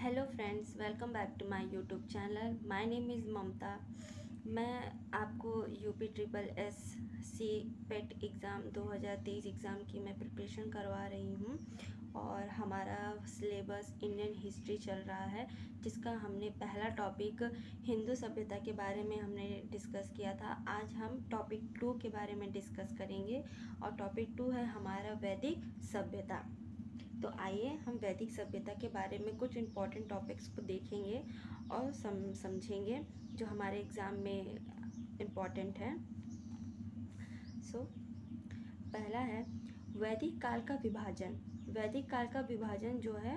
Hello friends, welcome back to my YouTube channel. My name is Mamta. मैं आपको UP triple S C PET exam 2023 exam की मैं preparation करवा रही हूँ और हमारा सिलेबस इंडियन हिस्ट्री चल रहा है, जिसका हमने पहला टॉपिक हिंदू सभ्यता के बारे में हमने डिस्कस किया था। आज हम टॉपिक 2 के बारे में डिस्कस करेंगे और टॉपिक 2 है हमारा वैदिक सभ्यता। तो आइए हम वैदिक सभ्यता के बारे में कुछ इम्पॉर्टेंट टॉपिक्स को देखेंगे और समझेंगे जो हमारे एग्ज़ाम में इम्पॉर्टेंट है। पहला है वैदिक काल का विभाजन। वैदिक काल का विभाजन जो है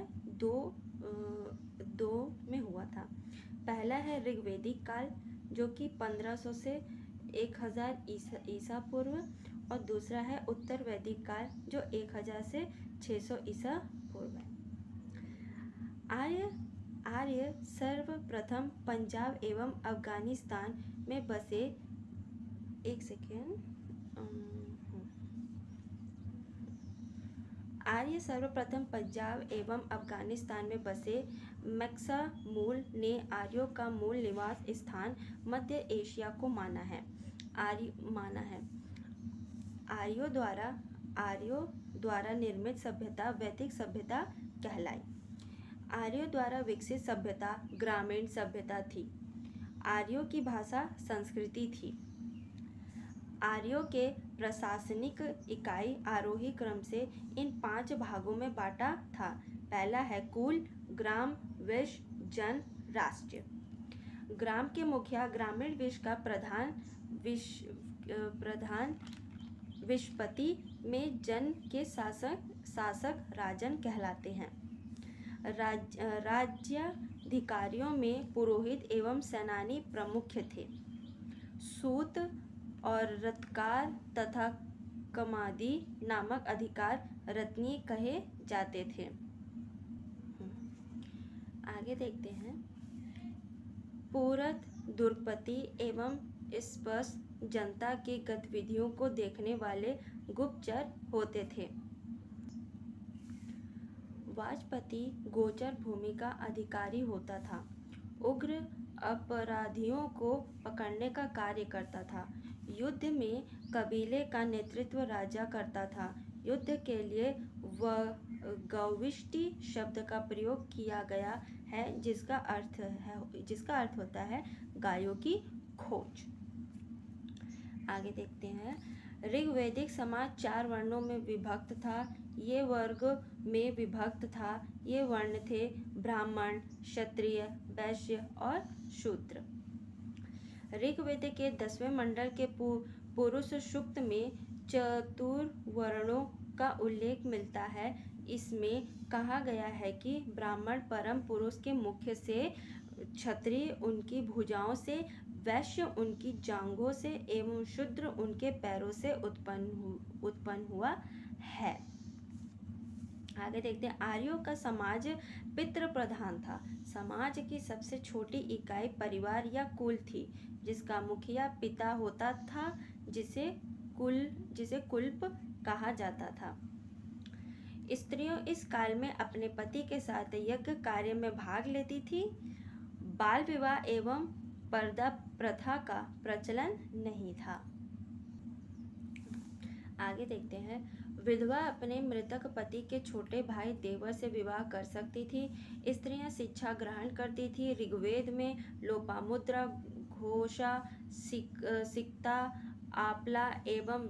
दो में हुआ था। पहला है ऋग्वैदिक काल, जो कि 1500 से 1000 ईसा पूर्व, और दूसरा है उत्तर वैदिक काल जो 1000 से 600 ईसा पूर्व है। आर्य सर्वप्रथम पंजाब एवं अफगानिस्तान में बसे। एक सेकेंड। आर्य सर्वप्रथम पंजाब एवं अफगानिस्तान में बसे मैक्सामूल ने आर्यों का मूल निवास स्थान मध्य एशिया को माना है। आर्यों द्वारा निर्मित सभ्यता वैदिक सभ्यता कहलाई। आर्यों द्वारा विकसित सभ्यता ग्रामीण सभ्यता थी। आर्यों की भाषा संस्कृति थी। आर्यों के प्रशासनिक इकाई आरोही क्रम से इन 5 भागों में बांटा था। पहला है कुल, ग्राम, वैश्य, जन, राष्ट्र। ग्राम के मुखिया ग्रामीण विश्व का प्रधान विश्वपति में जन के शासक राजन कहलाते हैं। राज्याधिकारियों में पुरोहित एवं सेनानी प्रमुख थे। सूत और रत्कार तथा कमादी नामक अधिकार रत्नी कहे जाते थे। आगे देखते हैं। पुरत, दुर्पति एवं स्पष्ट जनता की गतिविधियों को देखने वाले गुप्तचर होते थे। वाचस्पति गोचर भूमि का अधिकारी होता था। उग्र अपराधियों को पकड़ने का कार्य करता था। युद्ध में कबीले का नेतृत्व राजा करता था। युद्ध के लिए गविष्टि शब्द का प्रयोग किया गया है, जिसका अर्थ होता है गायों की खोज। आगे देखते हैं। ऋग्वैदिक समाज 4 वर्णों में विभक्त था। ये वर्ग में विभक्त था। ये वर्ण थे ब्राह्मण, क्षत्रिय, वैश्य और शूद्र। ऋग्वेद के 10वें मंडल के पुरुष सूक्त में चतुर्वर्णों का उल्लेख मिलता है। इसमें कहा गया है कि ब्राह्मण परम पुरुष के मुख से, क्षत्रिय उनकी भुजाओं से, वैश्य उनकी जांघों से एवं शूद्र उनके पैरों से उत्पन्न हुआ है। आगे देखते हैं। आर्यों का समाज पितृ प्रधान था। समाज की सबसे छोटी इकाई परिवार या कुल थी, जिसका मुखिया पिता होता था, जिसे कुल्प कहा जाता था। स्त्रियों इस काल में अपने पति के साथ यज्ञ कार्य में भाग लेती थी। बाल विवाह एवं पर्दा प्रथा का प्रचलन नहीं था। आगे देखते हैं। विधवा अपने मृतक पति के छोटे भाई देवर से विवाह कर सकती थी। स्त्रियां शिक्षा ग्रहण करती थी। ऋग्वेद में लोपामुद्रा, घोषा, सिक्ता, आपला एवं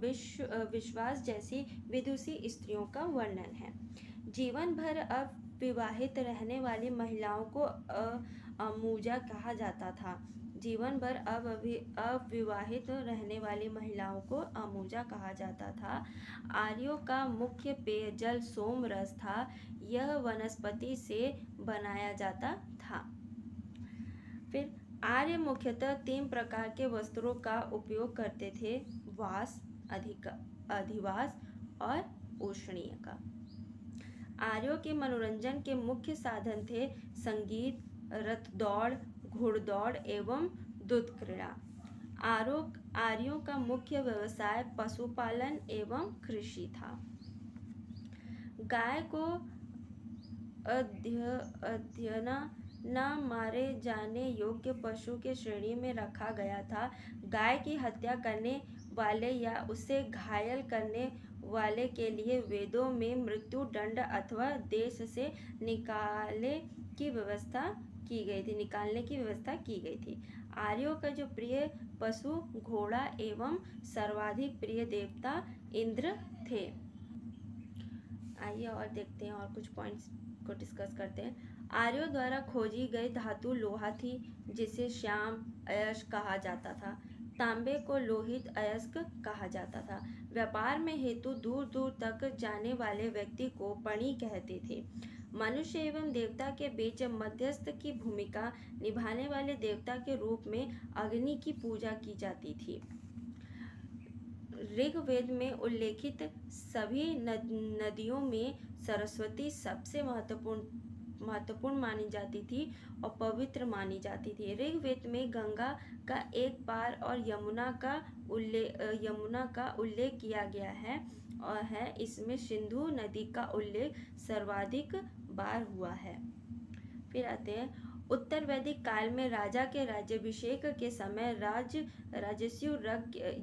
विश्वास जैसी विदुषी स्त्रियों का वर्णन है। जीवन भर अविवाहित रहने वाली महिलाओं को अमूजा कहा जाता था। जीवन भर अविवाहित रहने वाली महिलाओं को अमूजा कहा जाता था। आर्यों का मुख्य पेयजल सोम रस था। यह वनस्पति से बनाया जाता था। फिर आर्य मुख्यतः 3 प्रकार के वस्त्रों का उपयोग करते थे: वास, अधिवास और उष्णीय का। आर्यों के मनोरंजन के मुख्य साधन थे संगीत, रथ दौड़, घुड़दौड़ एवं दूध क्रीड़ा। आर्यों का मुख्य व्यवसाय पशुपालन एवं कृषि था। गाय को अध्ययना न मारे जाने योग्य पशु के श्रेणी में रखा गया था। गाय की हत्या करने वाले या उसे घायल करने वाले के लिए वेदों में मृत्यु दंड अथवा देश से निकालने की व्यवस्था की गई थी। आर्यों का जो प्रिय पशु घोड़ा एवं सर्वाधिक प्रिय देवता इंद्र थे। आइए और देखते हैं और कुछ पॉइंट्स को डिस्कस करते हैं। आर्यों द्वारा खोजी गई धातु लोहा थी, जिसे श्याम अयस्क कहा जाता था। तांबे को लोहित अयस्क कहा जाता था। व्यापार में हेतु दूर दूर तक जाने वाले व्यक्ति को पणी कहते थे। मनुष्य एवं देवता के बीच मध्यस्थ की भूमिका निभाने वाले देवता के रूप में अग्नि की पूजा की जाती थी। ऋग्वेद में उल्लेखित सभी नदियों में सरस्वती सबसे महत्वपूर्ण मानी जाती थी और पवित्र मानी जाती थी। ऋग्वेद में गंगा का एक पार और यमुना का उल्लेख किया गया है और इसमें सिंधु नदी का उल्लेख सर्वाधिक बार हुआ है। फिर आते हैं उत्तर वैदिक काल में राजा के राज्याभिषेक के समय राजस्यु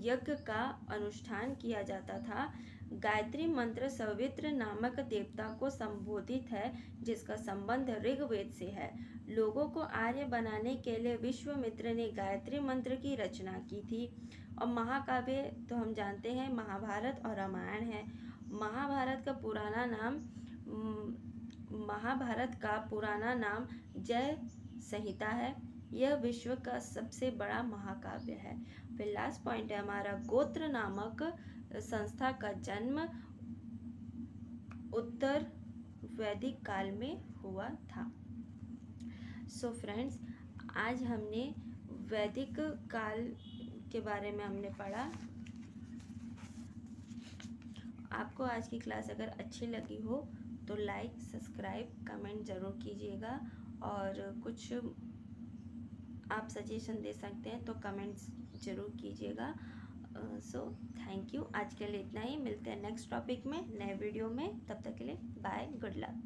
यज्ञ का अनुष्ठान किया जाता था। गायत्री मंत्र सवित्र नामक देवता को संबोधित है, जिसका संबंध ऋग्वेद से है। लोगों को आर्य बनाने के लिए विश्वामित्र ने गायत्री मंत्र की रचना की थी। और महाकाव्य तो हम जानते हैं महाभारत और रामायण है। महाभारत का पुराना नाम जय संहिता है। यह विश्व का सबसे बड़ा महाकाव्य है। फिर लास्ट पॉइंट है हमारा, गोत्र नामक संस्था का जन्म उत्तर वैदिक काल में हुआ था। सो फ्रेंड्स, आज हमने वैदिक काल के बारे में हमने पढ़ा। आपको आज की क्लास अगर अच्छी लगी हो तो लाइक, सब्सक्राइब, कमेंट ज़रूर कीजिएगा और कुछ आप सजेशन दे सकते हैं तो कमेंट्स ज़रूर कीजिएगा। So thank you. आज के लिए इतना ही। मिलते हैं नेक्स्ट टॉपिक में, नए वीडियो में। तब तक के लिए बाय, गुड लक।